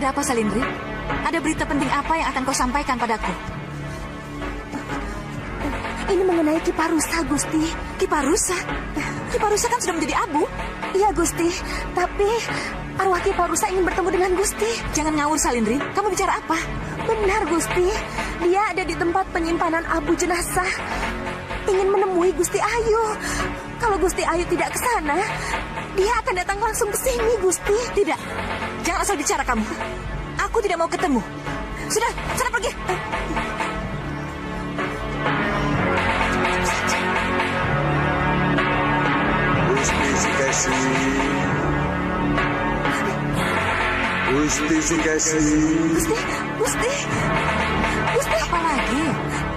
Ada apa, Salindri? Ada berita penting apa yang akan kau sampaikan padaku? Ini mengenai Kiparusa, Gusti. Kiparusa? Kiparusa kan sudah menjadi abu. Iya, Gusti. Tapi arwah Kiparusa ingin bertemu dengan Gusti. Jangan ngawur, Salindri. Kamu bicara apa? Benar, Gusti. Dia ada di tempat penyimpanan abu jenazah. Ingin menemui Gusti Ayu. Kalau Gusti Ayu tidak ke sana, dia akan datang langsung ke sini, Gusti. Tidak. Jangan asal bicara kamu. Aku tidak mau ketemu. Sudah, sana pergi. Gusti Sikesi. Gusti. Apa lagi?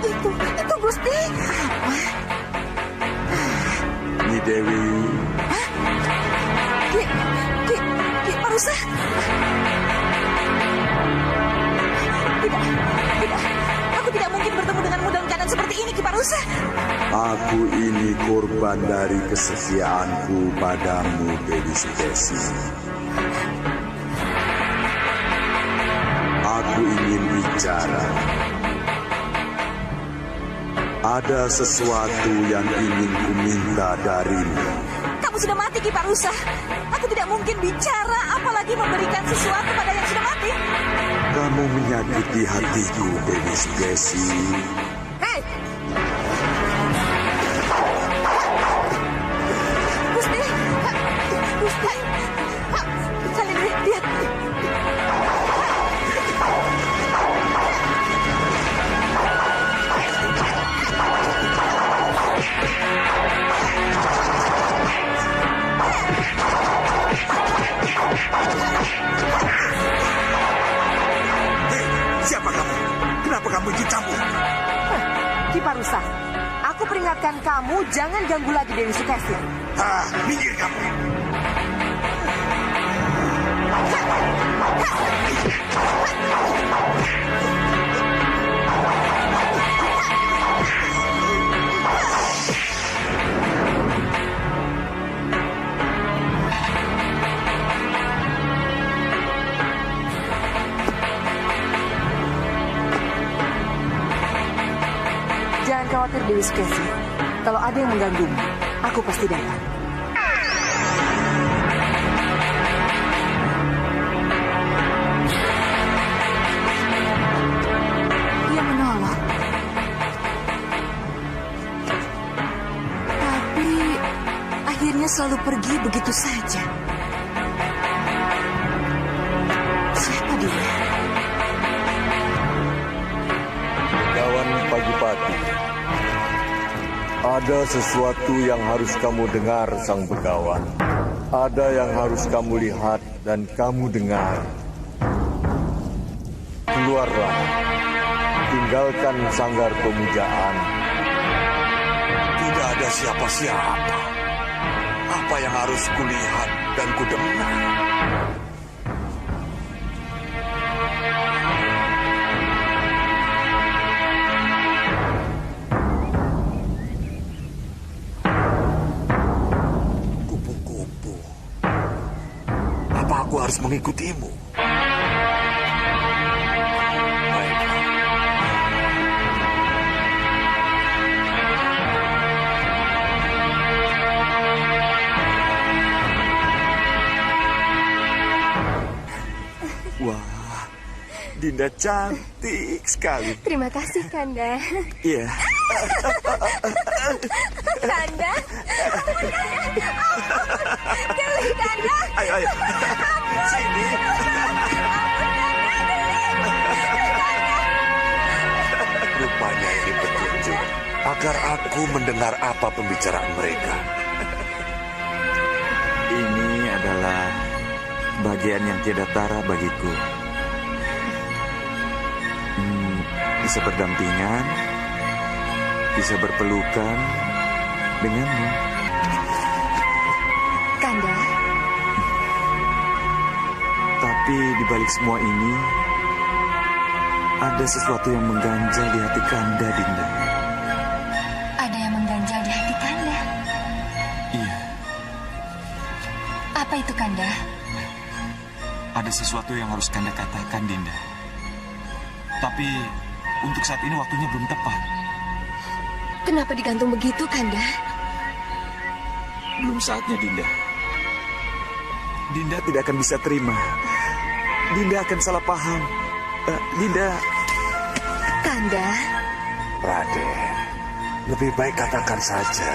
Itu Gusti. Apa? Nyi Dewi. Kiparusa? Tidak. Aku tidak mungkin bertemu denganmu dalam keadaan seperti ini, Kiparusa. Aku ini korban dari kesetiaanku padamu, Dewi Sikesi. Aku ingin bicara. Ada sesuatu yang ingin kuminta darimu. Kamu sudah mati, Kiparusa. Aku tidak mungkin bicara, apalagi memberikan sesuatu pada yang sudah mati. Kamu menyakiti hatiku, Dewi Sikesi. Hei! Gusti! Salindri, lihat. Siapa kamu? Kenapa kamu ikut campur? Kiparusa, aku peringatkan kamu jangan ganggu lagi Dewi Sukesi. Minggir kamu. Jangan khawatir Dewi Sukesi. Kalau ada yang mengganggumu, aku pasti datang. Dia menolak. Tapi akhirnya selalu pergi begitu saja. Siapa dia? Kawan Pagi-Pati, ada sesuatu yang harus kamu dengar, Sang Begawan. Ada yang harus kamu lihat dan kamu dengar. Keluarlah, tinggalkan sanggar pemujaan. Tidak ada siapa-siapa. Apa yang harus kulihat dan kudengar? Aku harus mengikutimu. Baiklah. Wah, Dinda cantik sekali. Terima kasih, Kanda. Iya. Kanda? Geli, Kanda. Ayo. Sini. Rupanya ini petunjuk agar aku mendengar apa pembicaraan mereka. Ini adalah bagian yang tiada tara bagiku. Bisa berdampingan, bisa berpelukan denganmu. Kanda? Tapi di balik semua ini, ada sesuatu yang mengganjal di hati Kanda, Dinda. Ada yang mengganjal di hati Kanda? Iya. Apa itu, Kanda? Ada sesuatu yang harus Kanda katakan, Dinda. Tapi untuk saat ini waktunya belum tepat. Kenapa digantung begitu, Kanda? Belum saatnya, Dinda. Dinda tidak akan bisa terima. Dinda akan salah paham. Dinda... Kanda, Raden, lebih baik katakan saja.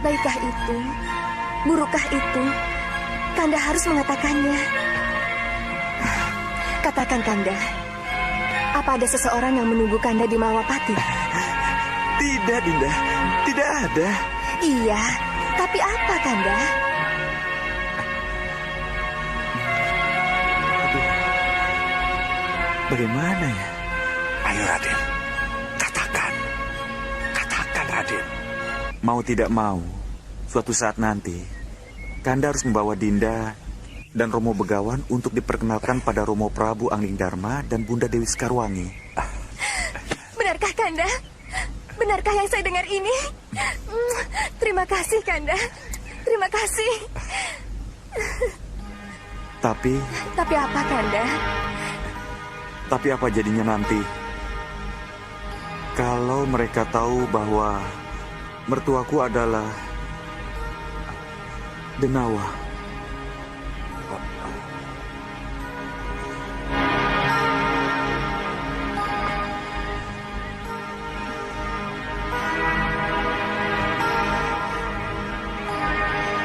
baikkah itu? Burukkah itu? Kanda harus mengatakannya. Katakan, Kanda. Apa ada seseorang yang menunggu Kanda di Mawapati? Tidak, Dinda. Tidak ada. Iya, tapi apa, Kanda? Bagaimana ya? Ayo Raden, katakan. Katakan Raden. Mau tidak mau, suatu saat nanti, Kanda harus membawa Dinda dan Romo Begawan untuk diperkenalkan pada Romo Prabu Anglingdarma dan Bunda Dewi Sekarwangi. Benarkah, Kanda? Benarkah yang saya dengar ini? Terima kasih, Kanda. Terima kasih. Tapi apa, Kanda? Tapi apa jadinya nanti kalau mereka tahu bahwa mertuaku adalah Denawa?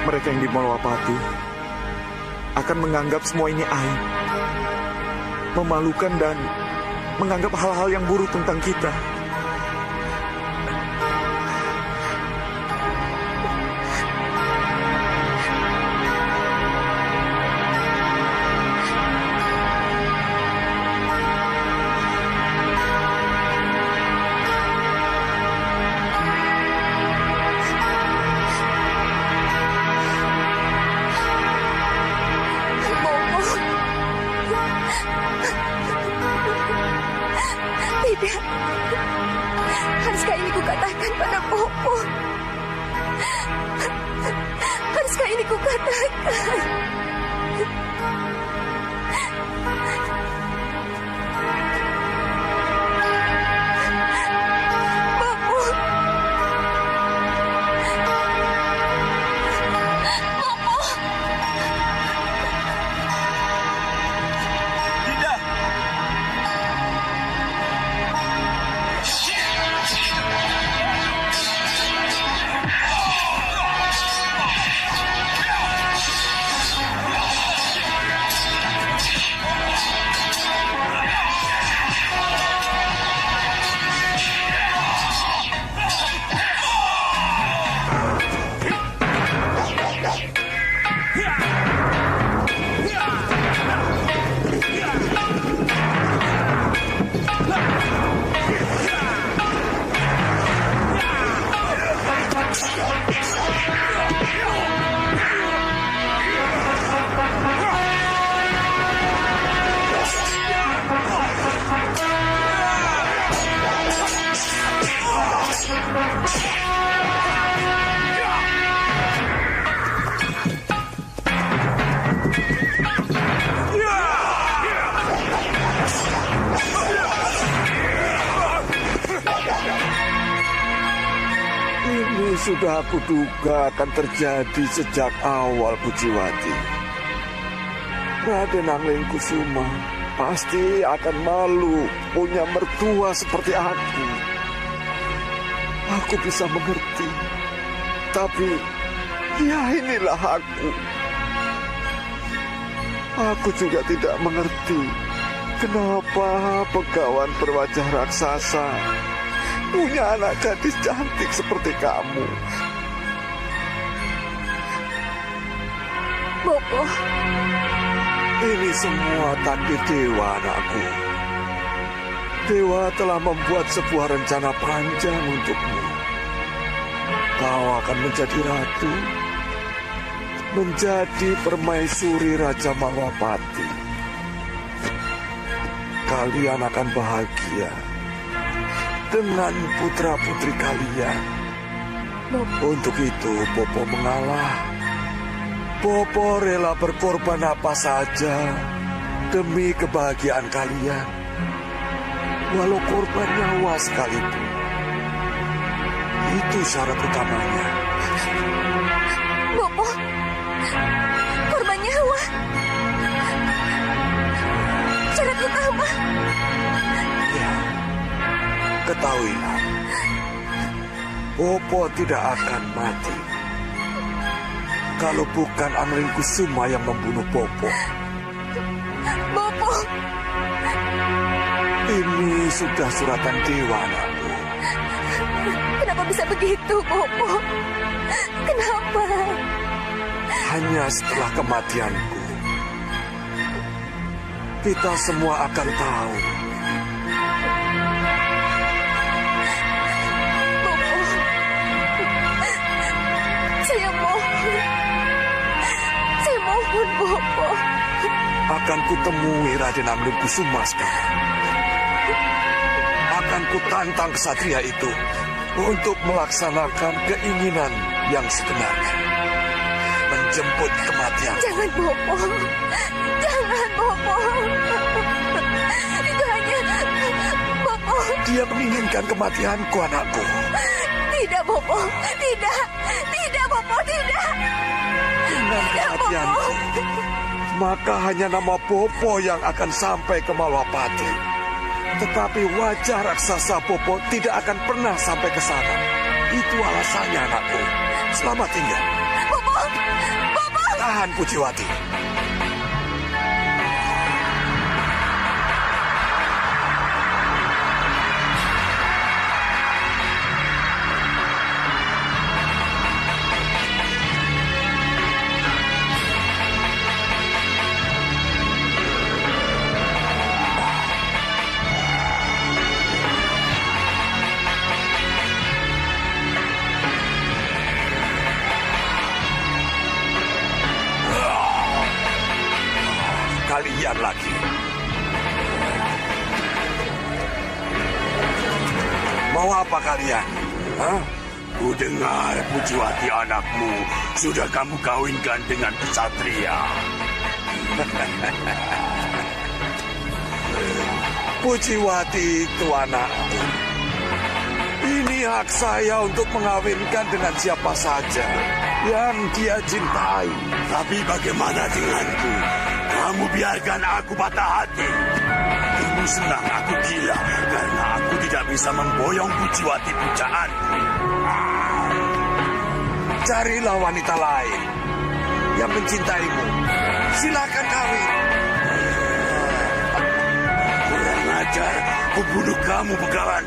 Mereka yang di Malwapati akan menganggap semua ini aib, memalukan dan menganggap hal-hal yang buruk tentang kita. Tidak. Haruskah ini kukatakan pada Bopo? Haruskah ini kukatakan? Bopo. Bopo. Dinda! Ini sudah aku duga akan terjadi sejak awal, Pujiwati. Raden Anglingkusuma pasti akan malu punya mertua seperti aku. Aku bisa mengerti. Tapi, ya inilah aku. Aku juga tidak mengerti kenapa Begawan berwajah raksasa punya anak gadis cantik seperti kamu. Bopo. Ini semua takdir dewa, anakku. Dewa telah membuat sebuah rencana panjang untukmu. Kau akan menjadi ratu, menjadi permaisuri Raja Malwapati. Kalian akan bahagia dengan putra-putri kalian. Bopo. Untuk itu, Bopo mengalah. Bopo rela berkorban apa saja demi kebahagiaan kalian. Walau korban nyawa sekalipun. Itu syarat utamanya. Bopo, korban nyawa. Syarat utama. Ya, ketahuilah. Bopo tidak akan mati. Kalau bukan Angling Kusuma yang membunuh Bopo. Bopo, Ini sudah suratan dewa, anakku. kenapa bisa begitu, Bopo? Kenapa? Hanya setelah kematianku, kita semua akan tahu. Bopo, saya mohon, Bopo. Akan kutemui Raden Angling Kusuma sekarang. Akan kutantang kesatria itu untuk melaksanakan keinginan yang sebenarnya. Menjemput kematian. Jangan, Bopo. Jangan, Bopo. Itu hanya... Bopo. Dia menginginkan kematianku, anakku. Tidak, Bopo. Tidak. Tidak, Bopo. Tidak. Dengan kematianku, maka hanya nama Bopo yang akan sampai ke Malwapati. Tetapi wajah raksasa Bopo tidak akan pernah sampai ke sana. Itu alasannya, anakku. Selamat tinggal. Bopo. Bopo. Tahan, Pujiwati. Kalian lagi. Mau apa kalian? Hah? Ku dengar Pujiwati anakmu sudah kamu kawinkan dengan kesatria. Pujiwati itu anakku. Ini hak saya untuk mengawinkan dengan siapa saja yang dia cintai. Tapi bagaimana denganku? Kamu biarkan aku patah hati. Kamu senang aku gila karena aku tidak bisa memboyong Pujiwati pujaanku. Carilah wanita lain yang mencintaimu. Silakan kawin. Kurang ajar, ku bunuh kamu, Begawan.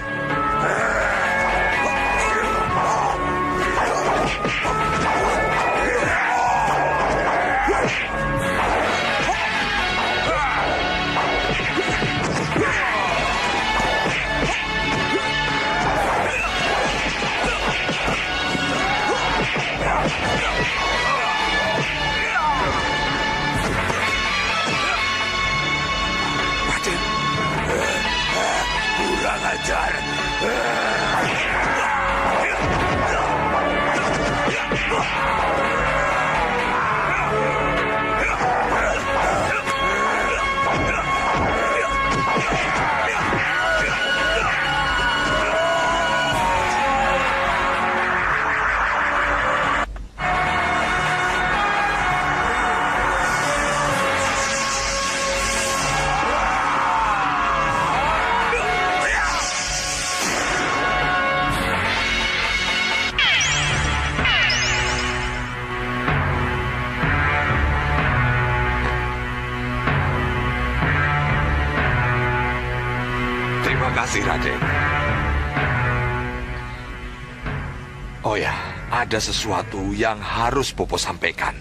Kurang ajar. Terima kasih, Raden. Oh ya, ada sesuatu yang harus Bopo sampaikan.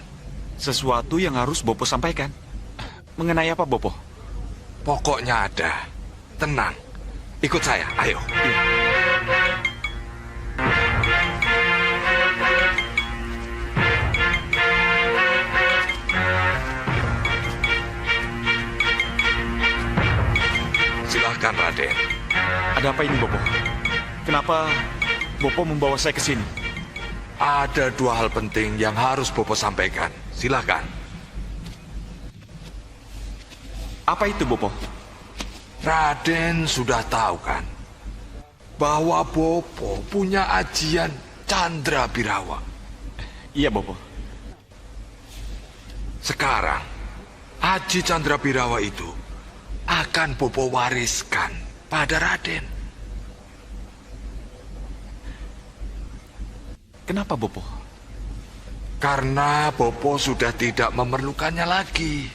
Sesuatu yang harus Bopo sampaikan? Mengenai apa, Bopo? Pokoknya ada. Tenang. Ikut saya, ayo. Silahkan, Raden. Ada apa ini, Bopo? Kenapa Bopo membawa saya ke sini? Ada dua hal penting yang harus Bopo sampaikan Silakan. Apa itu, Bopo? Raden sudah tahu kan bahwa Bopo punya ajian Candra Birawa. Iya, Bopo. Sekarang, aji Candra Birawa itu akan Bopo wariskan pada Raden. Kenapa, Bopo? Karena Bopo sudah tidak memerlukannya lagi.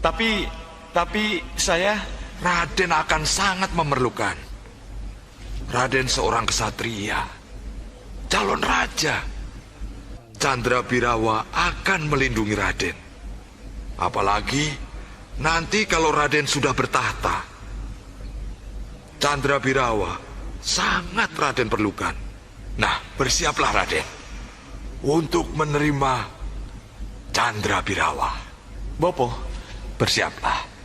Tapi saya... Raden akan sangat memerlukan. Raden seorang kesatria, calon raja. Candra Birawa akan melindungi Raden. Apalagi nanti kalau Raden sudah bertahta. Candra Birawa sangat Raden perlukan. Nah, bersiaplah Raden untuk menerima Candra Birawa. Bopo, Bersiaplah.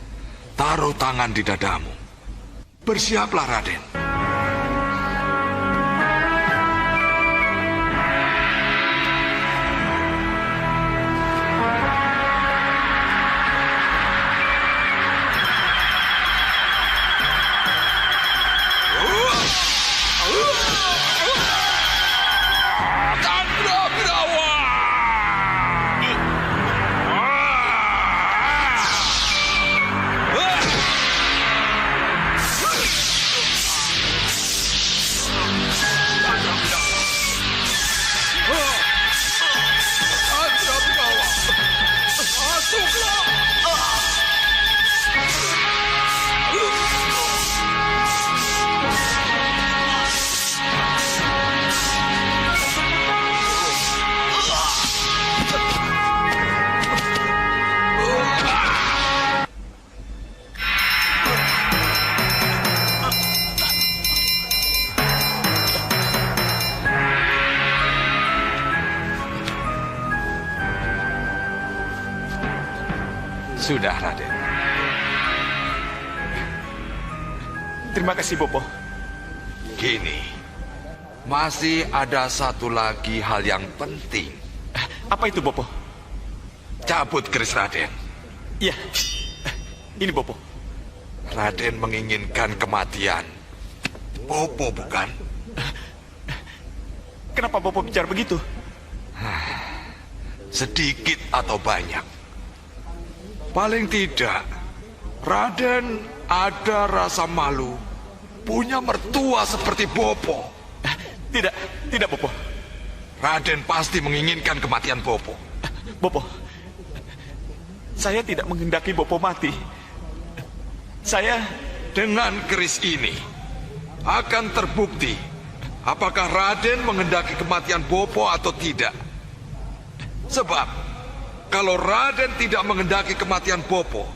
Taruh tangan di dadamu. Bersiaplah, Raden. Candra Birawa! Sudah, Raden. terima kasih, Bopo. Gini, masih ada satu lagi hal yang penting. Apa itu, Bopo? Cabut keris Raden. Iya, ini Bopo. Raden menginginkan kematian. Bopo bukan? Kenapa Bopo bicara begitu? Sedikit atau banyak. Paling tidak, Raden ada rasa malu punya mertua seperti Bopo. Tidak Bopo. Raden pasti menginginkan kematian Bopo. Bopo, saya tidak menghendaki Bopo mati. Saya... Dengan keris ini akan terbukti apakah Raden menghendaki kematian Bopo atau tidak. Sebab kalau Raden tidak menghendaki kematian Bopo,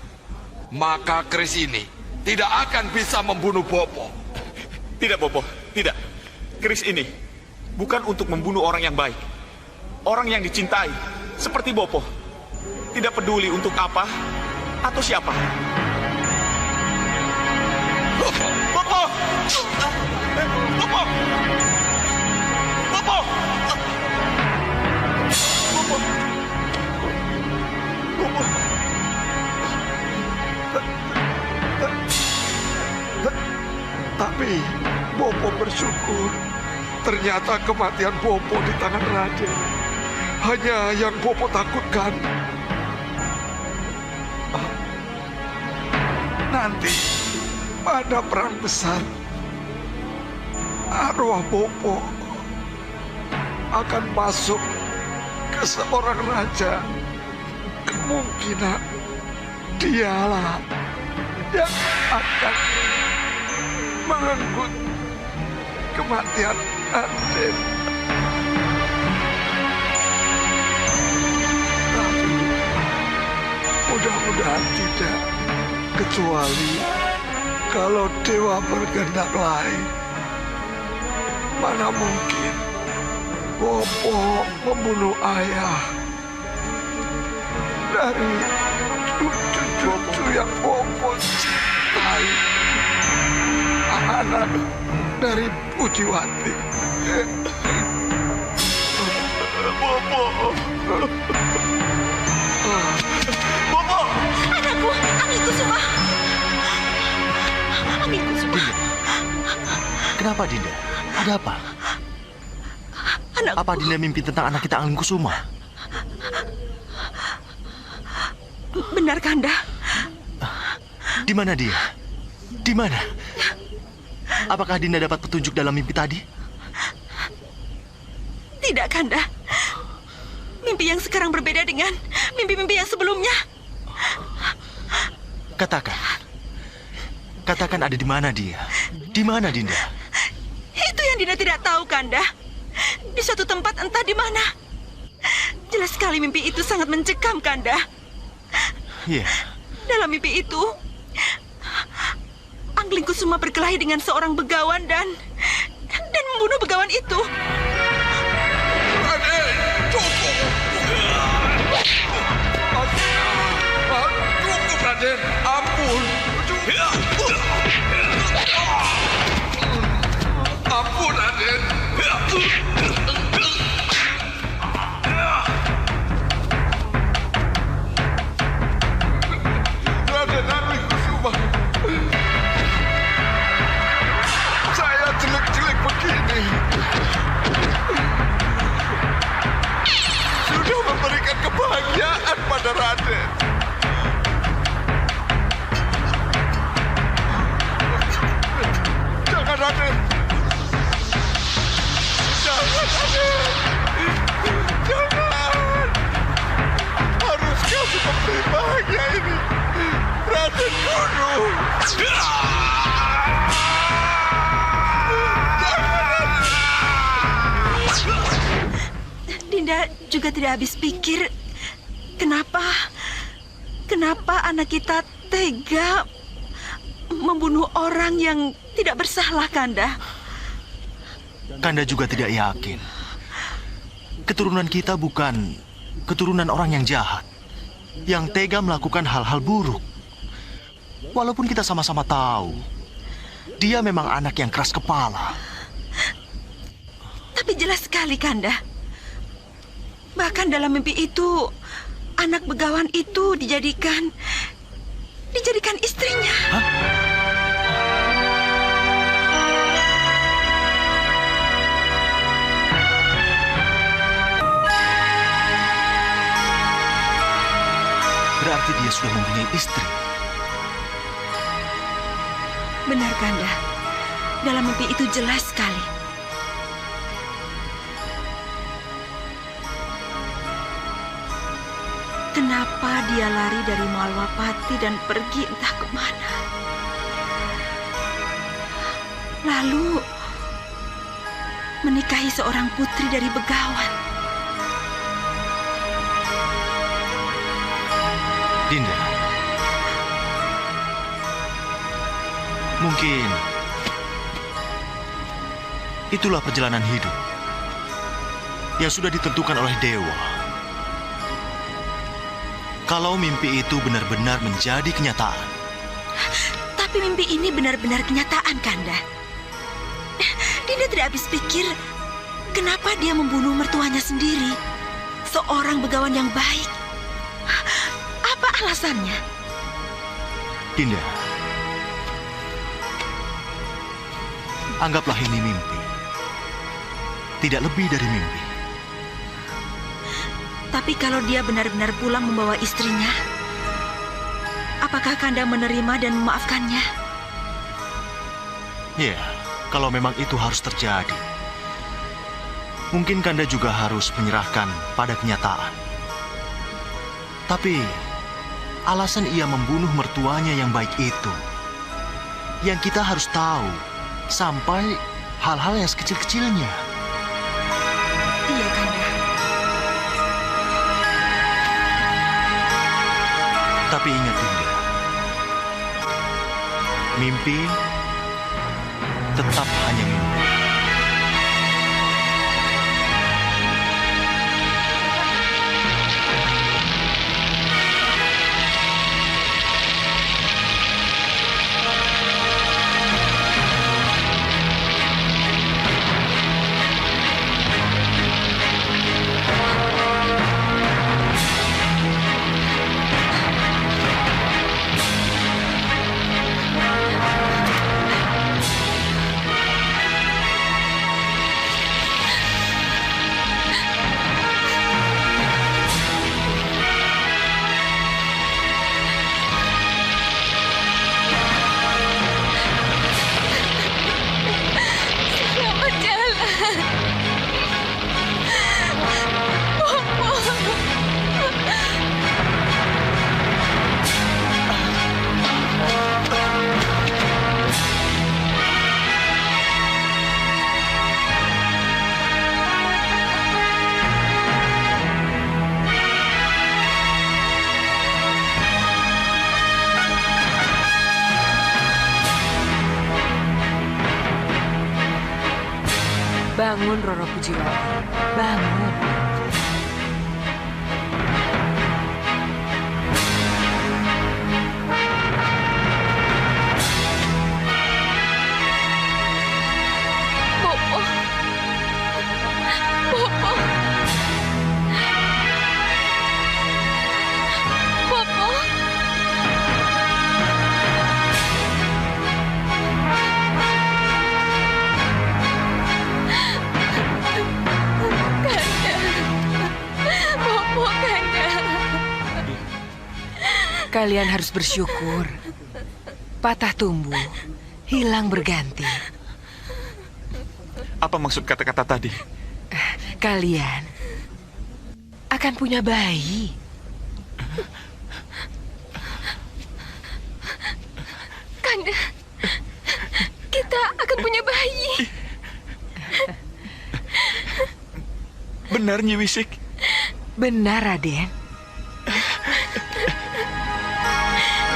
maka keris ini tidak akan bisa membunuh Bopo. Tidak, Bopo. Tidak. Keris ini bukan untuk membunuh orang yang baik. Orang yang dicintai, seperti Bopo. Tidak peduli untuk apa atau siapa. Bopo! Bopo! Bopo! Bopo! Bopo! Bopo! Tapi Bopo bersyukur ternyata kematian Bopo di tangan Raden. Hanya yang Bopo takutkan. Nanti pada perang besar, arwah Bopo akan masuk ke seorang raja. Kemungkinan dialah yang akan mengangkut kematian Raden. Tapi mudah-mudahan tidak, kecuali kalau dewa berkehendak lain. Mana mungkin Bopo membunuh ayah dari cucu-cucu yang Bopo cintai, anak dari Pujiwati. Bopo. Bopo. Anakku, Angin Kusuma. Angin Kusuma. Kenapa, Dinda? Ada apa? Anakku. Apa Dinda mimpi tentang anak kita Angin Kusuma? Benar, Kanda. Di mana dia? Di mana? Apakah Dinda dapat petunjuk dalam mimpi tadi? Tidak, Kanda. Mimpi yang sekarang berbeda dengan mimpi-mimpi yang sebelumnya. Katakan. Katakan ada di mana dia? Di mana Dinda? Itu yang Dinda tidak tahu, Kanda. Di suatu tempat entah di mana. Jelas sekali mimpi itu sangat mencekam, Kanda. Iya. Dalam mimpi itu, Angling Kusuma berkelahi dengan seorang begawan dan membunuh begawan itu. Raden, cukup. Cukup, Raden. Ampun. Ampun, Raden. Raden Angling Kusuma. Saya jelek-jelek begini. Sudah memberikan kebahagiaan pada Raden. Jangan, Raden. Jangan, Raden. Jangan. Harus kamu memberi bahagia ini. Raden Guru. Dinda juga tidak habis pikir kenapa anak kita tega membunuh orang yang tidak bersalah, Kanda. Kanda juga tidak yakin. Keturunan kita bukan keturunan orang yang jahat, yang tega melakukan hal-hal buruk. Walaupun kita sama-sama tahu, dia memang anak yang keras kepala. Tapi jelas sekali, Kanda. Bahkan dalam mimpi itu, anak begawan itu dijadikan istrinya. Hah? Berarti dia sudah mempunyai istri. Benar, Kanda. Dalam mimpi itu jelas sekali. Kenapa dia lari dari Malwapati dan pergi entah kemana? Lalu menikahi seorang putri dari begawan. Dinda, mungkin itulah perjalanan hidup yang sudah ditentukan oleh dewa. Kalau mimpi itu benar-benar menjadi kenyataan. Tapi mimpi ini benar-benar kenyataan, Kanda. Dinda tidak habis pikir kenapa dia membunuh mertuanya sendiri. Seorang begawan yang baik. Apa alasannya? Dinda, anggaplah ini mimpi. Tidak lebih dari mimpi. Tapi kalau dia benar-benar pulang membawa istrinya, apakah Kanda menerima dan memaafkannya? Ya, kalau memang itu harus terjadi, mungkin Kanda juga harus menyerahkan pada kenyataan. Tapi, alasan ia membunuh mertuanya yang baik itu, yang kita harus tahu, sampai hal-hal yang sekecil-kecilnya. Iya, Kanda. Tapi ingat, Dinda, mimpi tetap hanya mimpi. Bangun, Roro Pujiwati. Bangun. Bopo. Bopo. Bopo. Bopo, Kanda. Kalian harus bersyukur. Patah tumbuh, hilang berganti. Apa maksud kata-kata tadi? Kalian akan punya bayi. Kanda, kita akan punya bayi. Benar, Nyi Wisik? Benar, Raden.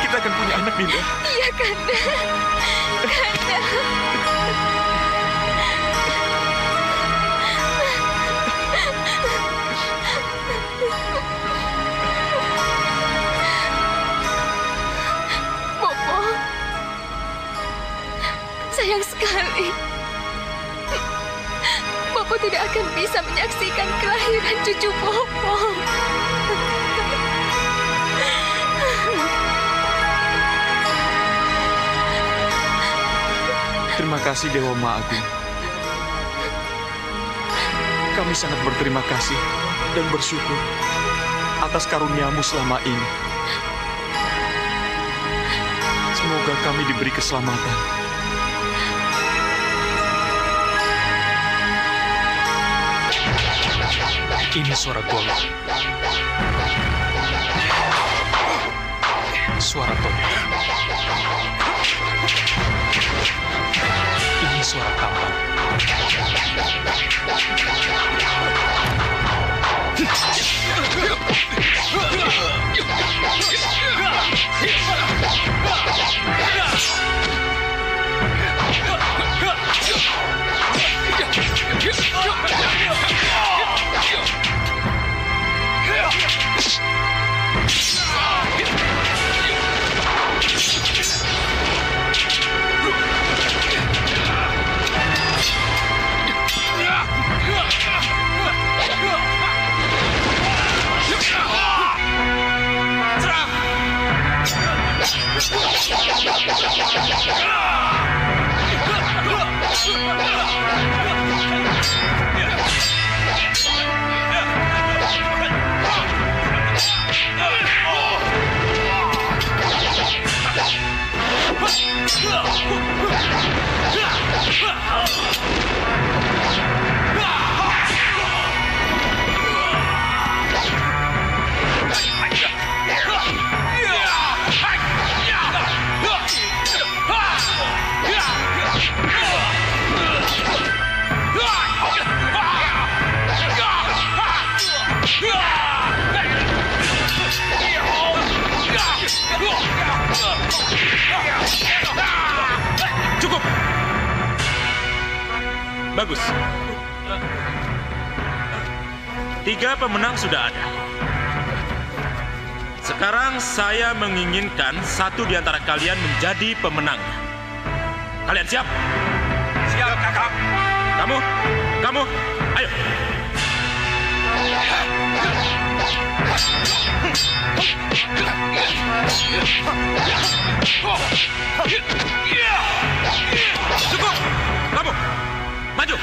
Kita akan punya anak, Dinda. Iya, Kanda. Kanda. Bopo. Sayang sekali. Bopo tidak akan bisa menyaksikan kelahiran cucu Bopo. Terima kasih, Dewa Ma Agung. Kami sangat berterima kasih dan bersyukur atas karuniamu selama ini. Semoga kami diberi keselamatan. Ini suara golok. Suara tombak. Ini suara tambang. Cukup. Bagus. 3 pemenang sudah ada. Sekarang saya menginginkan satu di antara kalian menjadi pemenangnya. Kalian siap? Siap, Kakak. Kamu, ayo. Cukup. Kamu, maju.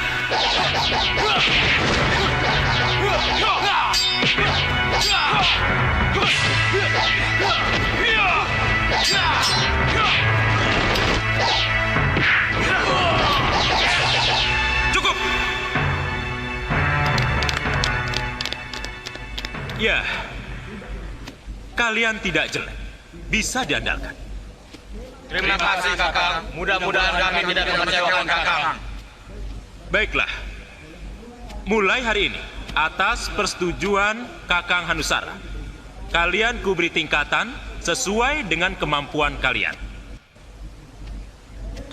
Cukup. Ya, kalian tidak jelek. Bisa diandalkan. Terima kasih, Kakang. Mudah-mudahan kami tidak mengecewakan Kakang. Baiklah. Mulai hari ini, atas persetujuan Kakang Hanusara, kalian kuberi tingkatan sesuai dengan kemampuan kalian.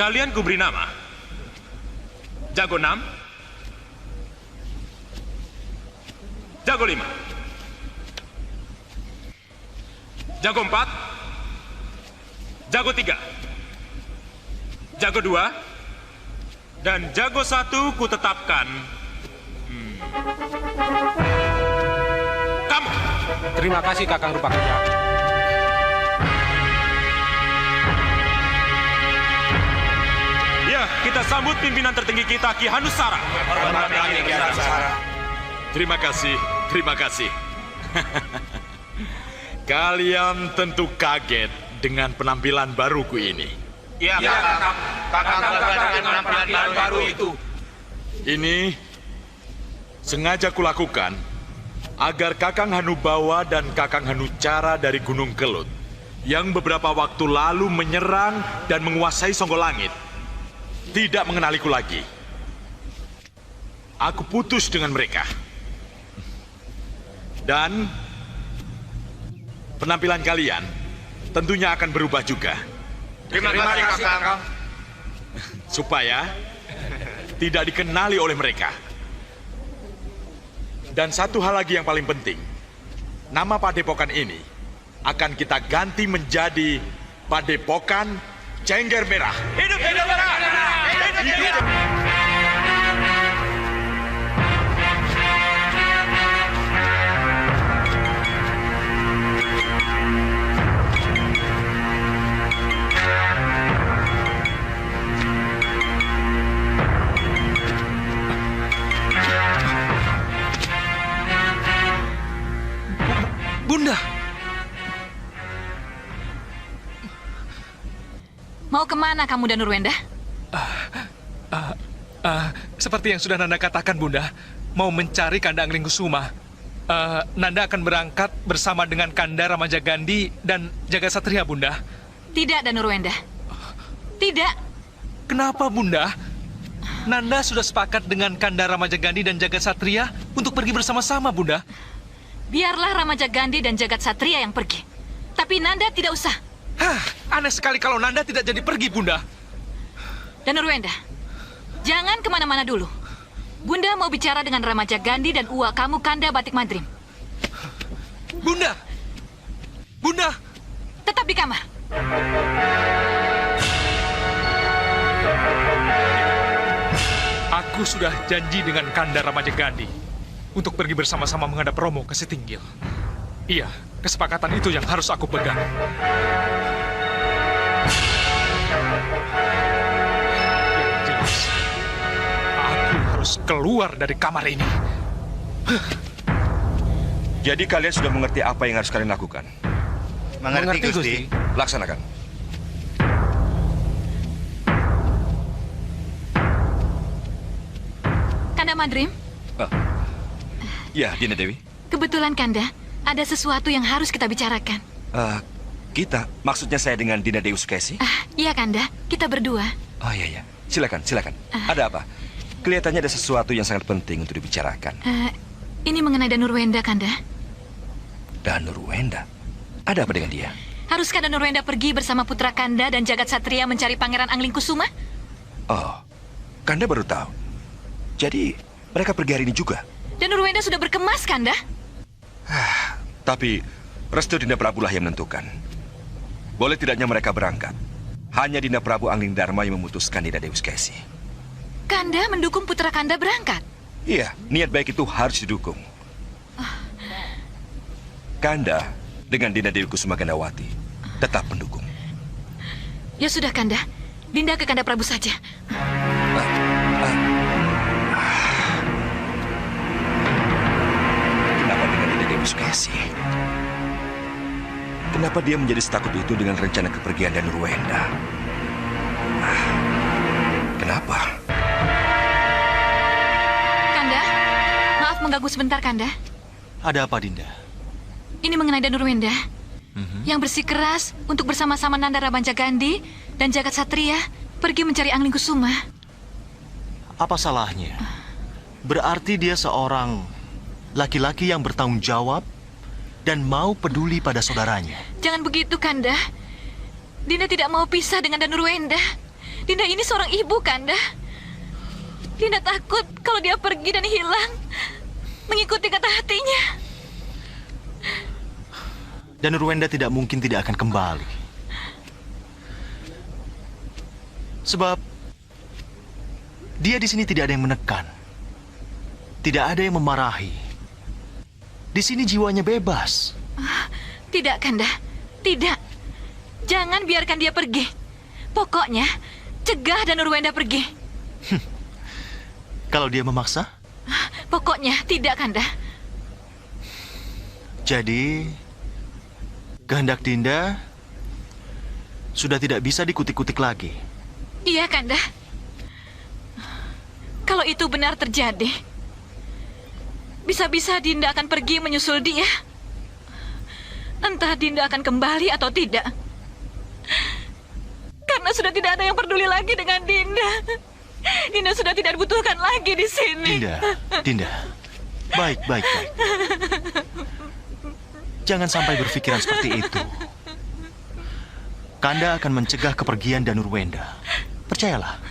Kalian kuberi nama Jago 6, Jago 5. Jago 4. Jago 3. Jago 2. Dan jago 1 kutetapkan. Kamu. Terima kasih Kakang Rupakarya. Ya, kita sambut pimpinan tertinggi kita, Ki Hanusara. Terima kasih, terima kasih. Kalian tentu kaget dengan penampilan baruku ini. Ya, Kakang dengan penampilan baru itu. Ini sengaja kulakukan agar Kakang Hanubawa dan Kakang Hanucara dari Gunung Kelut yang beberapa waktu lalu menyerang dan menguasai Songgolangit tidak mengenaliku lagi. Aku putus dengan mereka. Dan penampilan kalian tentunya akan berubah juga. Terima kasih, Kakang. Supaya tidak dikenali oleh mereka. Dan satu hal lagi yang paling penting, nama Padepokan ini akan kita ganti menjadi Padepokan Cengger Merah. Hidup Cengger Merah! Hidup! Bunda, Mau kemana kamu dan Nurwenda? seperti yang sudah Nanda katakan, Bunda, mau mencari Kanda Anglingkusuma. Nanda akan berangkat bersama dengan Kanda Ramajagandhi dan Jaga Satria, Bunda. Tidak, dan Nurwenda. Tidak. Kenapa, Bunda? Nanda sudah sepakat dengan Kanda Ramajagandhi dan Jaga Satria untuk pergi bersama-sama, Bunda. Biarlah Ramajagandhi dan Jagat Satria yang pergi. Tapi Nanda tidak usah. Aneh sekali kalau Nanda tidak jadi pergi, Bunda. Dan Nurwenda, jangan kemana-mana dulu. Bunda mau bicara dengan Ramajagandhi dan uak kamu Kanda Batik Madrim. Bunda! Bunda! Tetap di kamar. Aku sudah janji dengan Kanda Ramajagandhi untuk pergi bersama-sama menghadap Romo ke Setinggil. Iya, kesepakatan itu yang harus aku pegang. Yang jelas, aku harus keluar dari kamar ini. Jadi kalian sudah mengerti apa yang harus kalian lakukan? Mengerti, Gusti. Laksanakan. Kanda Madrim, Ya, Dinda Dewi. kebetulan Kanda, ada sesuatu yang harus kita bicarakan. Kita, maksudnya saya dengan Dinda Dewi Sukesi. Iya Kanda, kita berdua. Oh iya, silakan. Ada apa? Kelihatannya ada sesuatu yang sangat penting untuk dibicarakan. Ini mengenai Danurwenda, Kanda. Danurwenda? Ada apa dengan dia? Haruskah Danurwenda pergi bersama putra Kanda dan Jagat Satria mencari Pangeran Anglingkusuma? Oh, Kanda baru tahu. Jadi, mereka pergi hari ini juga? Danurwenda sudah berkemas, Kanda. Tapi, restu Dinda Prabu lah yang menentukan. Boleh tidaknya mereka berangkat. Hanya Dinda Prabu Anglingdarma yang memutuskan Dinda Dewi Sukesi. Kanda mendukung putra Kanda berangkat? Iya, niat baik itu harus didukung. Kanda dengan Dinda Dewi Kusuma Gandawati tetap mendukung. Ya sudah, Kanda. Dinda ke Kanda Prabu saja. Kenapa dengan Dinda Dewi Sukesi? Kenapa dia menjadi setakut itu dengan rencana kepergian Danurwenda? Kenapa? Kanda, maaf mengganggu sebentar, Kanda. Ada apa, Dinda? Ini mengenai Danurwenda. Yang bersikeras untuk bersama-sama Nanda Ramajagandhi dan Jagat Satria pergi mencari Anglingkusuma. Apa salahnya? Berarti dia seorang laki-laki yang bertanggung jawab dan mau peduli pada saudaranya. Jangan begitu, Kanda. Dinda tidak mau pisah dengan Danurwenda. Dinda ini seorang ibu, Kanda. Dinda takut kalau dia pergi dan hilang. mengikuti kata hatinya. Dan Nurwenda tidak mungkin tidak akan kembali. Sebab dia di sini tidak ada yang menekan. Tidak ada yang memarahi. Di sini jiwanya bebas. Tidak, Kanda. Tidak. Jangan biarkan dia pergi. Pokoknya, cegah dan Nurwenda pergi. Kalau dia memaksa? Pokoknya tidak, Kanda. Jadi, kehendak Dinda sudah tidak bisa dikutik-kutik lagi. Iya, Kanda. Kalau itu benar terjadi, bisa-bisa Dinda akan pergi menyusul dia. Entah Dinda akan kembali atau tidak. Karena sudah tidak ada yang peduli lagi dengan Dinda. Dinda sudah tidak dibutuhkan lagi di sini. Dinda. Baik. Jangan sampai berpikiran seperti itu. Kanda akan mencegah kepergian Danurwenda. Percayalah.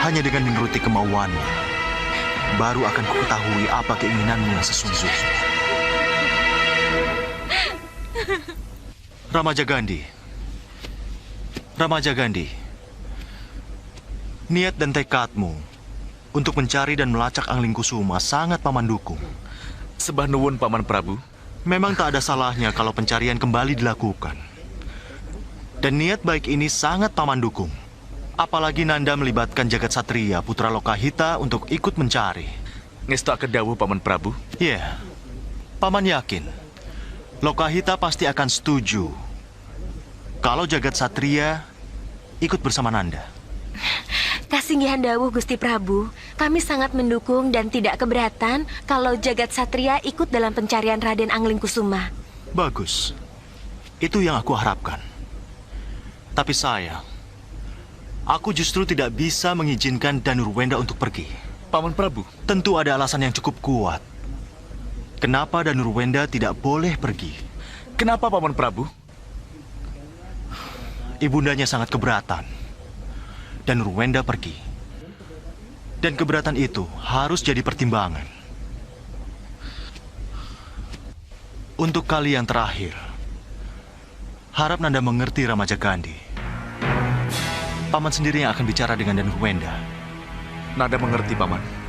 Hanya dengan menuruti kemauannya, baru akan kuketahui apa keinginanmu yang sesungguhnya. Ramaja Gandhi, niat dan tekadmu untuk mencari dan melacak Anglingkusuma sangat paman dukung. Sembah nuwun, Paman Prabu. Memang tak ada salahnya kalau pencarian kembali dilakukan. Dan niat baik ini sangat paman dukung. Apalagi Nanda melibatkan Jagat Satria, putra Lokahita untuk ikut mencari. Ngestu akedawuh, Paman Prabu. Iya, paman yakin Lokahita pasti akan setuju kalau Jagat Satria ikut bersama Nanda. Kasinggihan dawuh Gusti Prabu, kami sangat mendukung dan tidak keberatan kalau Jagat Satria ikut dalam pencarian Raden Anglingkusuma. Bagus, itu yang aku harapkan. Tapi sayang, aku justru tidak bisa mengizinkan Danurwenda untuk pergi. Paman Prabu, tentu ada alasan yang cukup kuat. Kenapa Danurwenda tidak boleh pergi? Kenapa, Paman Prabu? Ibundanya sangat keberatan Danurwenda pergi. Dan keberatan itu harus jadi pertimbangan. Untuk kali yang terakhir, harap Nanda mengerti Ramaja Gandhi. Paman sendiri yang akan bicara dengan Danurwenda. Nanda mengerti, Paman.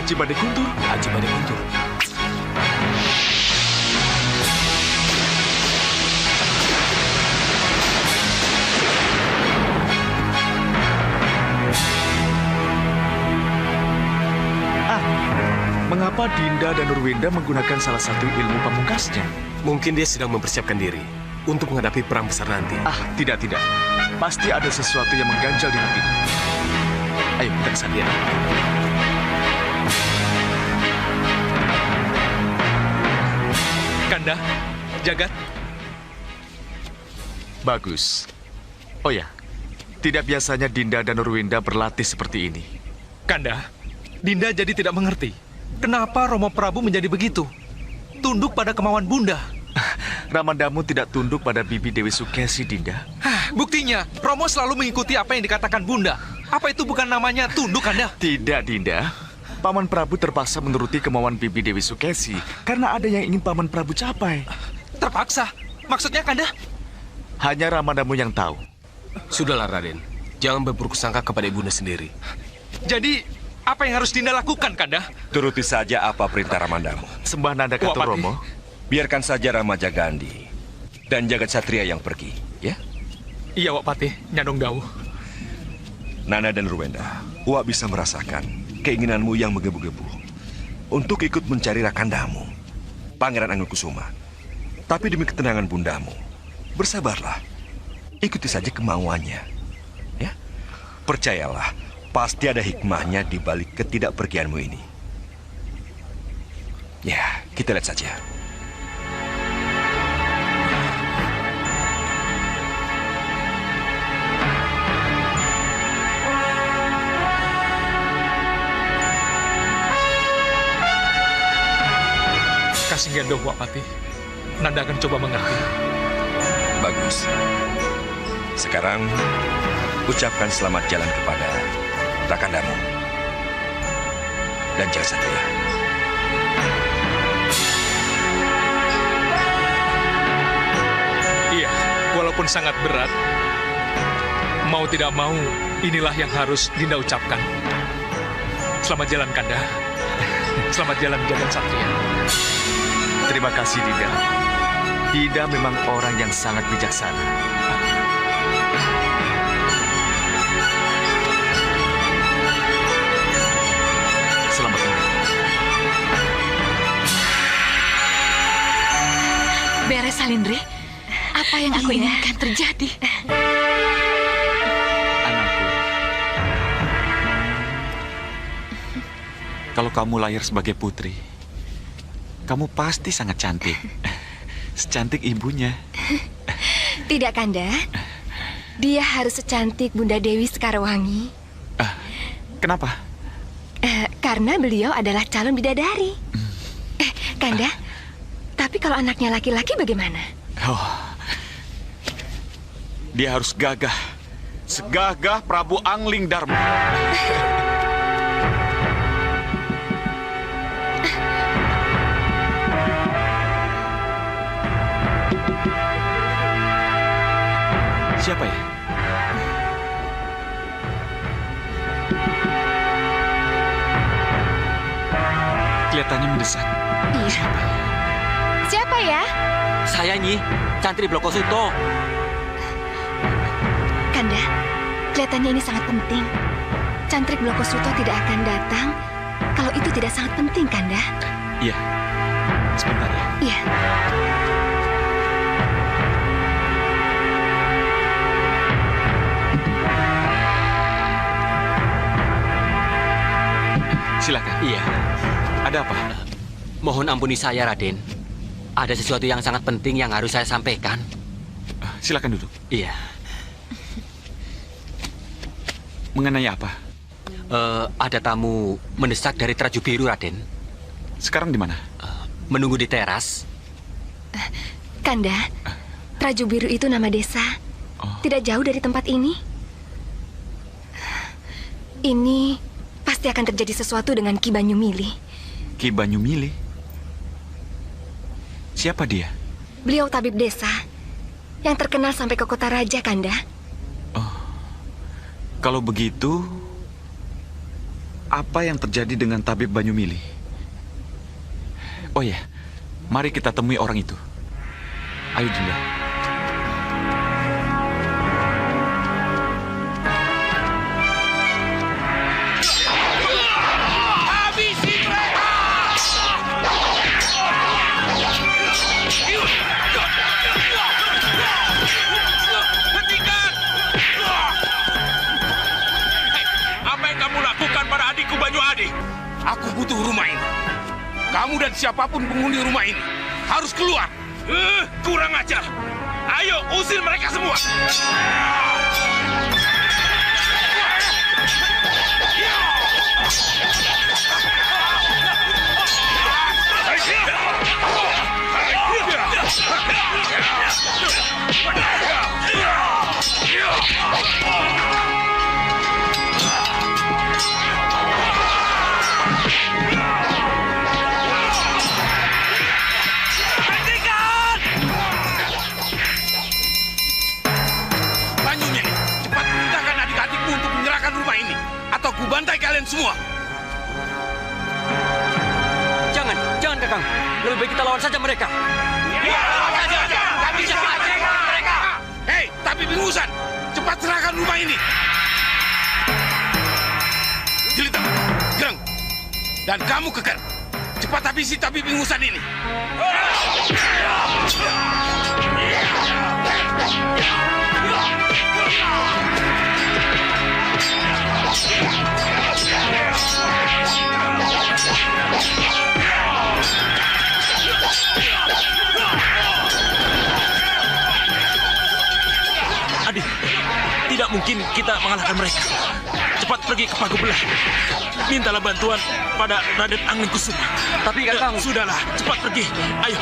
Aji Bade Guntur. Mengapa Dinda dan Nurwenda menggunakan salah satu ilmu pamungkasnya? Mungkin dia sedang mempersiapkan diri untuk menghadapi perang besar nanti. Tidak. Pasti ada sesuatu yang mengganjal di hatinya. Ayo kita ke sana. Kanda, Jagat. Bagus. Oh ya, tidak biasanya Dinda dan Nurwenda berlatih seperti ini. Kanda, Dinda jadi tidak mengerti. Kenapa Romo Prabu menjadi begitu? Tunduk pada kemauan Bunda. Ramandamu tidak tunduk pada Bibi Dewi Sukesi, Dinda. Buktinya, Romo selalu mengikuti apa yang dikatakan Bunda. Apa itu bukan namanya tunduk, Kanda? Tidak, Dinda. Paman Prabu terpaksa menuruti kemauan Bibi Dewi Sukesi karena ada yang ingin Paman Prabu capai. Terpaksa? Maksudnya, Kanda? Hanya Ramandamu yang tahu. Sudahlah, Raden. Jangan berburuk sangka kepada ibunda sendiri. Jadi, apa yang harus Dinda lakukan, Kanda? Turuti saja apa perintah Ramandamu. Sembah Nanda Katu Romo. Biarkan saja Ramaja Gandhi dan Jagat Satria yang pergi, ya? Iya, Wak Patih. Nyandong dawuh. Nana dan Nurwenda, Wak bisa merasakan keinginanmu yang menggebu-gebu untuk ikut mencari rakandamu, Pangeran Anglingkusuma. Tapi demi ketenangan bundamu, bersabarlah. Ikuti saja kemauannya, ya? Percayalah, pasti ada hikmahnya di balik ketidakpergianmu ini. Ya, kita lihat saja. Kasih gendong, Wak Pati. Nanda akan coba mengerti. Bagus. Sekarang, ucapkan selamat jalan kepada Rakandamu dan Jagat Satria. Iya, walaupun sangat berat, mau tidak mau, inilah yang harus Dinda ucapkan. Selamat jalan, Kanda. Selamat jalan, Jagat Satria. Terima kasih, Dinda. Dinda memang orang yang sangat bijaksana. Selamat tinggal. Beres, Salindri. Apa yang aku inginkan terjadi. Anakku, kalau kamu lahir sebagai putri, kamu pasti sangat cantik. Secantik ibunya. Tidak, Kanda. Dia harus secantik Bunda Dewi Sekarwangi. Kenapa? Karena beliau adalah calon bidadari. Kanda, tapi kalau anaknya laki-laki bagaimana? Dia harus gagah. Segagah Prabu Angling Dharma. Siapa ya? Kelihatannya mendesak. Iya. Siapa ya? Saya Nyi, Cantri Blokosuto. Kanda, kelihatannya ini sangat penting. Cantrik Blokosuto tidak akan datang kalau itu tidak sangat penting, Kanda. Iya. Sebentar ya. Iya. Silakan. Iya. Ada apa? Mohon ampuni saya, Raden. Ada sesuatu yang sangat penting yang harus saya sampaikan. Silakan duduk. Iya. Mengenai apa? Ada tamu mendesak dari Traju Biru, Raden. Sekarang di mana? Menunggu di teras. Kanda, Traju Biru itu nama desa. Tidak jauh dari tempat ini. Ini pasti akan terjadi sesuatu dengan Ki Banyumili. Ki Banyumili? Siapa dia? Beliau tabib desa yang terkenal sampai ke kota raja, Kanda. Kalau begitu, apa yang terjadi dengan tabib Banyumili? Oh ya, mari kita temui orang itu. Ayo, Dinda. Aku butuh rumah ini. Kamu dan siapapun penghuni rumah ini harus keluar. Kurang ajar. Ayo, usir mereka semua. Bantai kalian semua. Jangan Kakang. Lebih baik kita lawan saja mereka. Ya, lawan saja. Kami bisa mereka. Hei, tapi bingusan, cepat serahkan rumah ini. Jelita, Gereng, dan kamu Keker, cepat habisi tapi bingusan ini. Adik, tidak mungkin kita mengalahkan mereka. Cepat pergi ke Pagobelah. Mintalah bantuan pada Raden Anglingkusuma. Tapi Kakang... Sudahlah, cepat pergi. Ayo.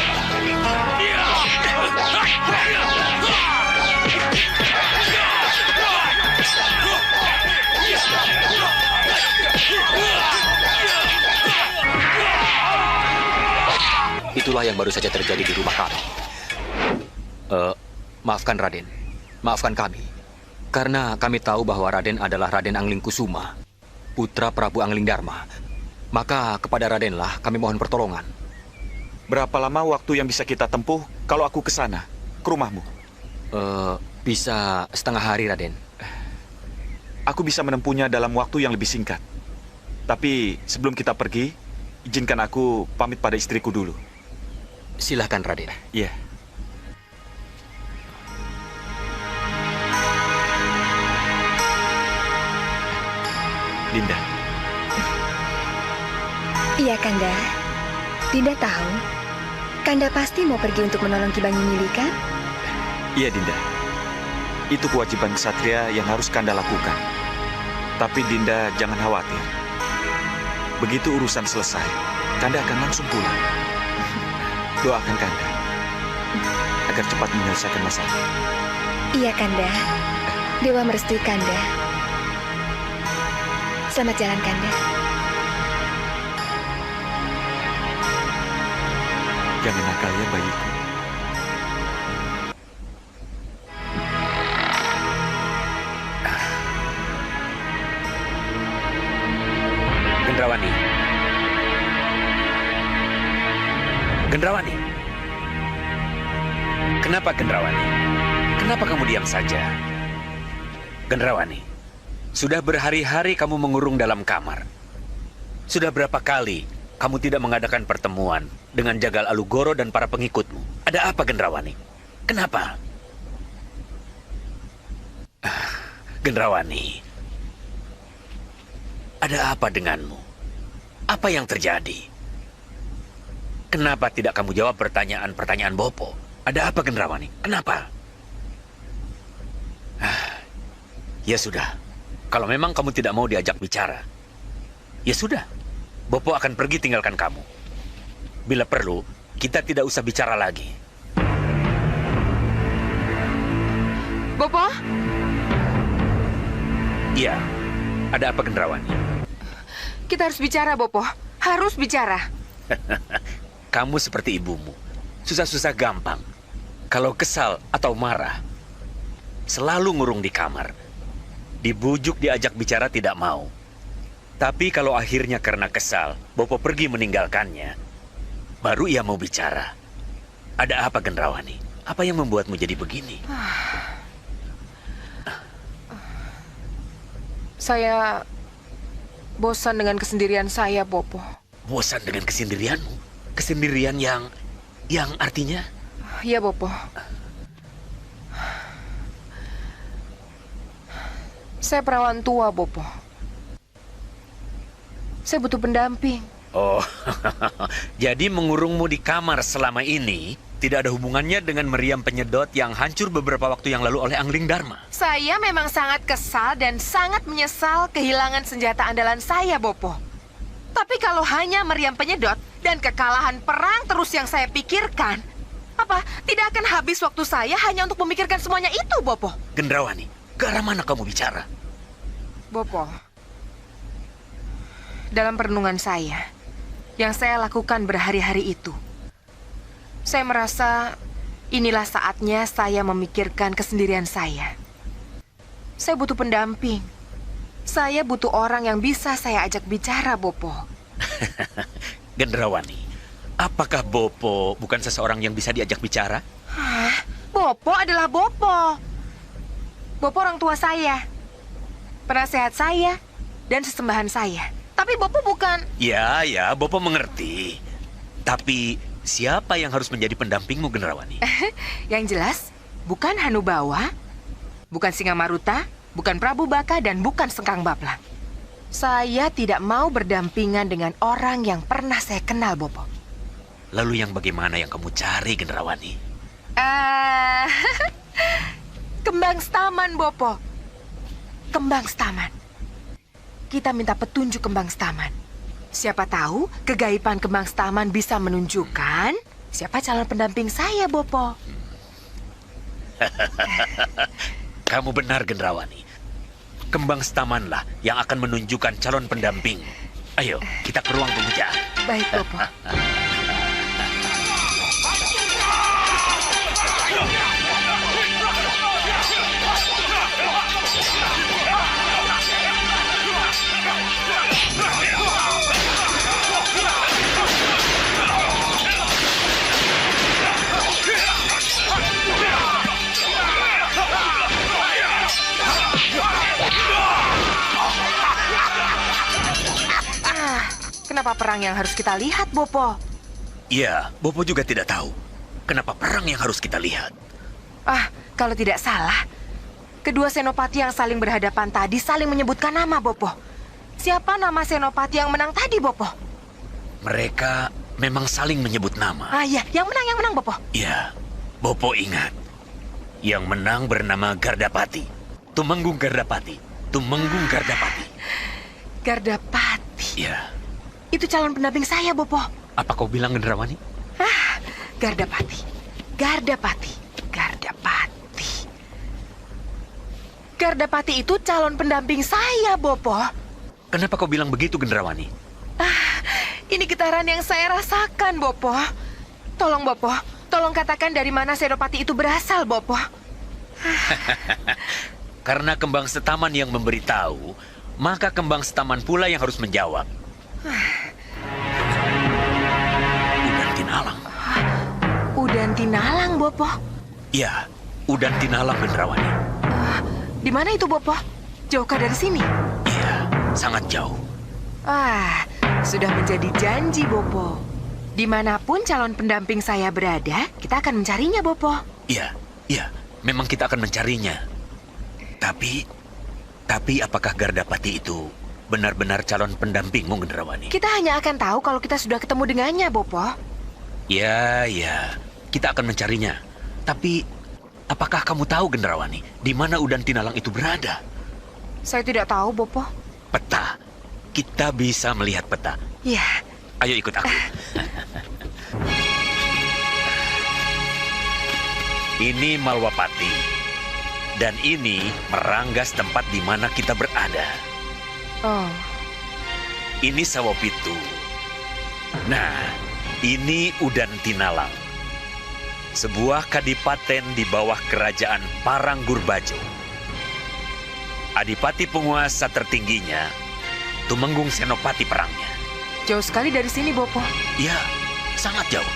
Itulah yang baru saja terjadi di rumah kami. Maafkan Raden. Maafkan kami. Karena kami tahu bahwa Raden adalah Raden Anglingkusuma, putra Prabu Anglingdarma. Maka kepada Radenlah kami mohon pertolongan. Berapa lama waktu yang bisa kita tempuh kalau aku ke sana, ke rumahmu? Bisa setengah hari, Raden. Aku bisa menempuhnya dalam waktu yang lebih singkat. Tapi sebelum kita pergi, izinkan aku pamit pada istriku dulu. Silahkan, Raden. Iya. Dinda. Iya, Kanda. Dinda tahu. Kanda pasti mau pergi untuk menolong Ki Banyumili, kan? Iya, Dinda. Itu kewajiban ksatria yang harus Kanda lakukan. Tapi Dinda jangan khawatir. Begitu urusan selesai, Kanda akan langsung pulang. Doakan Kanda agar cepat menyelesaikan masalah. Iya, Kanda. Dewa merestui Kanda. Selamat jalan, Kanda. Jangan nakal ya, bayiku. Gendrawani. Gendrawani. Kenapa Gendrawani? Kenapa kamu diam saja? Gendrawani, sudah berhari-hari kamu mengurung dalam kamar. Sudah berapa kali kamu tidak mengadakan pertemuan dengan Jagal Alugoro dan para pengikutmu? Ada apa, Gendrawani? Kenapa? Gendrawani, ada apa denganmu? Apa yang terjadi? Kenapa tidak kamu jawab pertanyaan-pertanyaan Bopo? Ada apa, Gendrawani? Kenapa? Ya sudah. Kalau memang kamu tidak mau diajak bicara, ya sudah. Bopo akan pergi tinggalkan kamu. Bila perlu, kita tidak usah bicara lagi. Bopo? Iya. Ada apa, Gendrawani? Kita harus bicara, Bopo. Harus bicara. Kamu seperti ibumu. Susah-susah gampang. Kalau kesal atau marah, selalu ngurung di kamar. Dibujuk diajak bicara tidak mau. Tapi kalau akhirnya karena kesal, Bopo pergi meninggalkannya, baru ia mau bicara. Ada apa, Gendrawani? Apa yang membuatmu jadi begini? Saya bosan dengan kesendirian saya, Bopo. Bosan dengan kesendirianmu? Kesendirian yang artinya? Iya, Bopo. Saya perawan tua, Bopo. Saya butuh pendamping. Oh, jadi mengurungmu di kamar selama ini tidak ada hubungannya dengan meriam penyedot yang hancur beberapa waktu yang lalu oleh Anglingdarma. Saya memang sangat kesal dan sangat menyesal kehilangan senjata andalan saya, Bopo. Tapi kalau hanya meriam penyedot dan kekalahan perang terus yang saya pikirkan, apa tidak akan habis waktu saya hanya untuk memikirkan semuanya itu, Bopo? Gendrawani, ke arah mana kamu bicara? Bopo, dalam perenungan saya, yang saya lakukan berhari-hari itu, saya merasa inilah saatnya saya memikirkan kesendirian saya. Saya butuh pendamping. Saya butuh orang yang bisa saya ajak bicara, Bopo. Gendrawani, apakah Bopo bukan seseorang yang bisa diajak bicara? Hah? Bopo adalah Bopo. Bopo orang tua saya, penasehat saya, dan sesembahan saya. Tapi Bopo bukan... Ya, Bopo mengerti. Tapi siapa yang harus menjadi pendampingmu, Gendrawani? Yang jelas, bukan Hanubawa, bukan Singamaruta, bukan Prabu Baka, dan bukan Sengkang Bapla. Saya tidak mau berdampingan dengan orang yang pernah saya kenal, Bopo. Lalu yang bagaimana yang kamu cari, Gendrawani? Kembang Staman, Bopo. Kembang Staman. Kita minta petunjuk Kembang Staman. Siapa tahu kegaiban Kembang Staman bisa menunjukkan siapa calon pendamping saya, Bopo. Kamu benar, Gendrawani. Kembang Stamanlah yang akan menunjukkan calon pendamping. Ayo, kita ke ruang pemujaan. Baik, Bopo. Kenapa perang yang harus kita lihat, Bopo? Iya, Bopo juga tidak tahu. Kenapa perang yang harus kita lihat? Kalau tidak salah, kedua senopati yang saling berhadapan tadi saling menyebutkan nama, Bopo. Siapa nama senopati yang menang tadi, Bopo? Mereka memang saling menyebut nama. Iya, yang menang, Bopo. Iya, Bopo ingat. Yang menang bernama Gardapati. Tumenggung Gardapati. Tumenggung Gardapati. Gardapati. Iya. Itu calon pendamping saya, Bopo. Apa kau bilang, Gendrawani? Gardapati. Gardapati. Gardapati. Gardapati itu calon pendamping saya, Bopo. Kenapa kau bilang begitu, Gendrawani? Ini getaran yang saya rasakan, Bopo. Tolong, Bopo. Tolong katakan dari mana senopati itu berasal, Bopo. Karena Kembang Setaman yang memberitahu, maka Kembang Setaman pula yang harus menjawab. Udan Tinalang. Udan Tinalang, Bopo? Iya, Udan Tinalang, Gendrawani. Di mana itu, Bopo? Jauhkah dari sini? Iya, sangat jauh. Sudah menjadi janji, Bopo. Dimanapun calon pendamping saya berada, kita akan mencarinya, Bopo. Iya, memang kita akan mencarinya. Tapi apakah Gardapati itu benar-benar calon pendampingmu, Gendrawani? Kita hanya akan tahu kalau kita sudah ketemu dengannya, Bopo. Ya, kita akan mencarinya. Tapi, apakah kamu tahu, Gendrawani, di mana Udan Tinalang itu berada? Saya tidak tahu, Bopo. Peta. Kita bisa melihat peta. Iya. Ayo ikut aku. Ini Malwapati. Dan ini Meranggas, tempat di mana kita berada. Ini Sawopitu. Nah, ini Udan Tinalang. Sebuah kadipaten di bawah kerajaan Parangburbajo. Adipati penguasa tertingginya, Tumenggung Senopati perangnya. Jauh sekali dari sini, Bopo. Ya, sangat jauh.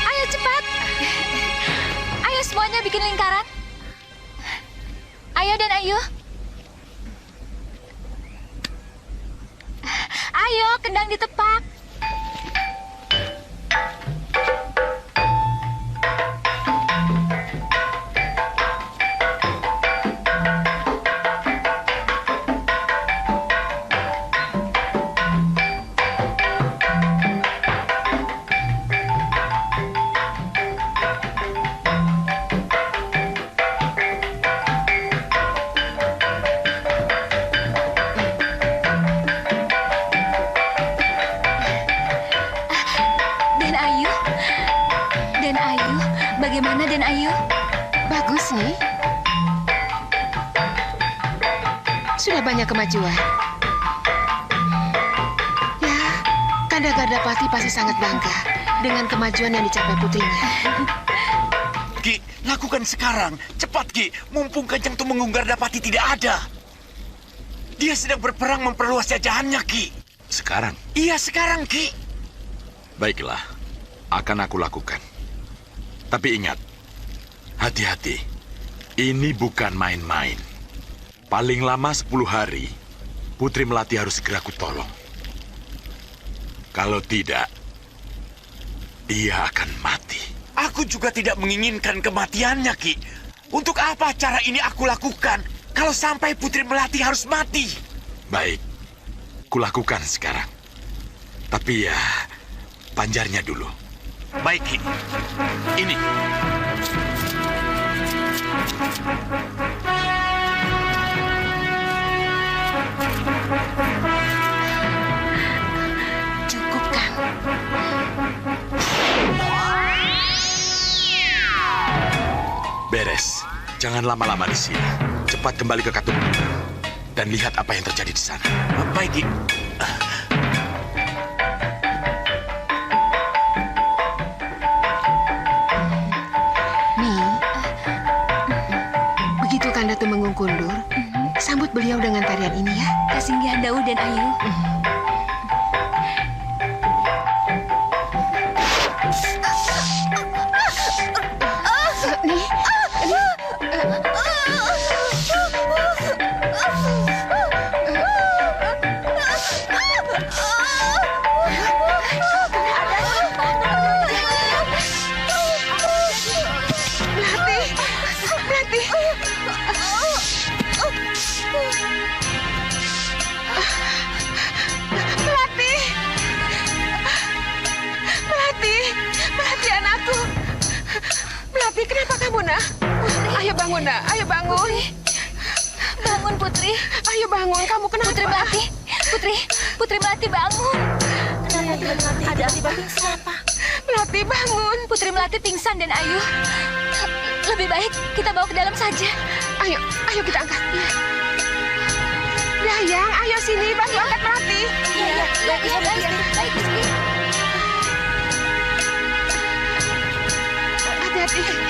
Ayo cepat. Ayo semuanya bikin lingkaran. Ayo dan ayo. Ayo, kendang ditepak. Bagaimana, Den Ayu? Bagus nih. Sudah banyak kemajuan. Ya, Kanda Gardapati pasti sangat bangga dengan kemajuan yang dicapai putrinya. Ki, lakukan sekarang. Cepat, Ki. Mumpung Kanjeng Tumenggung Gardapati tidak ada. Dia sedang berperang memperluas jajahannya, Ki. Sekarang? Iya, sekarang, Ki. Baiklah, akan aku lakukan. Tapi ingat, hati-hati. Ini bukan main-main. Paling lama 10 hari, Putri Melati harus segera kutolong. Kalau tidak, dia akan mati. Aku juga tidak menginginkan kematiannya, Ki. Untuk apa cara ini aku lakukan kalau sampai Putri Melati harus mati? Baik, kulakukan sekarang. Tapi ya, panjarnya dulu. Baik, Ki. Ini. Cukup, Kang. Beres. Jangan lama-lama di sini. Cepat kembali ke Katu Benua dan lihat apa yang terjadi di sana. Baik, Ki. Begitu Kanda Tumenggung Kundur, sambut beliau dengan tarian ini ya. Kasinggihan Daud dan Ayu. Melati anakku. Melati, kenapa kamu, nak? Ayo bangun, nak. Ayo bangun. Bangun, Putri. Ayo bangun, kamu kenapa? Putri Melati. Putri Melati bangun. Ada akibat pingsan apa? Melati bangun. Putri Melati pingsan dan Ayu. Lebih baik kita bawa ke dalam saja. Ayo kita angkat. Dayang, ayo sini, bantu angkat Melati. Iya, baik, Gusti. Hati-hati.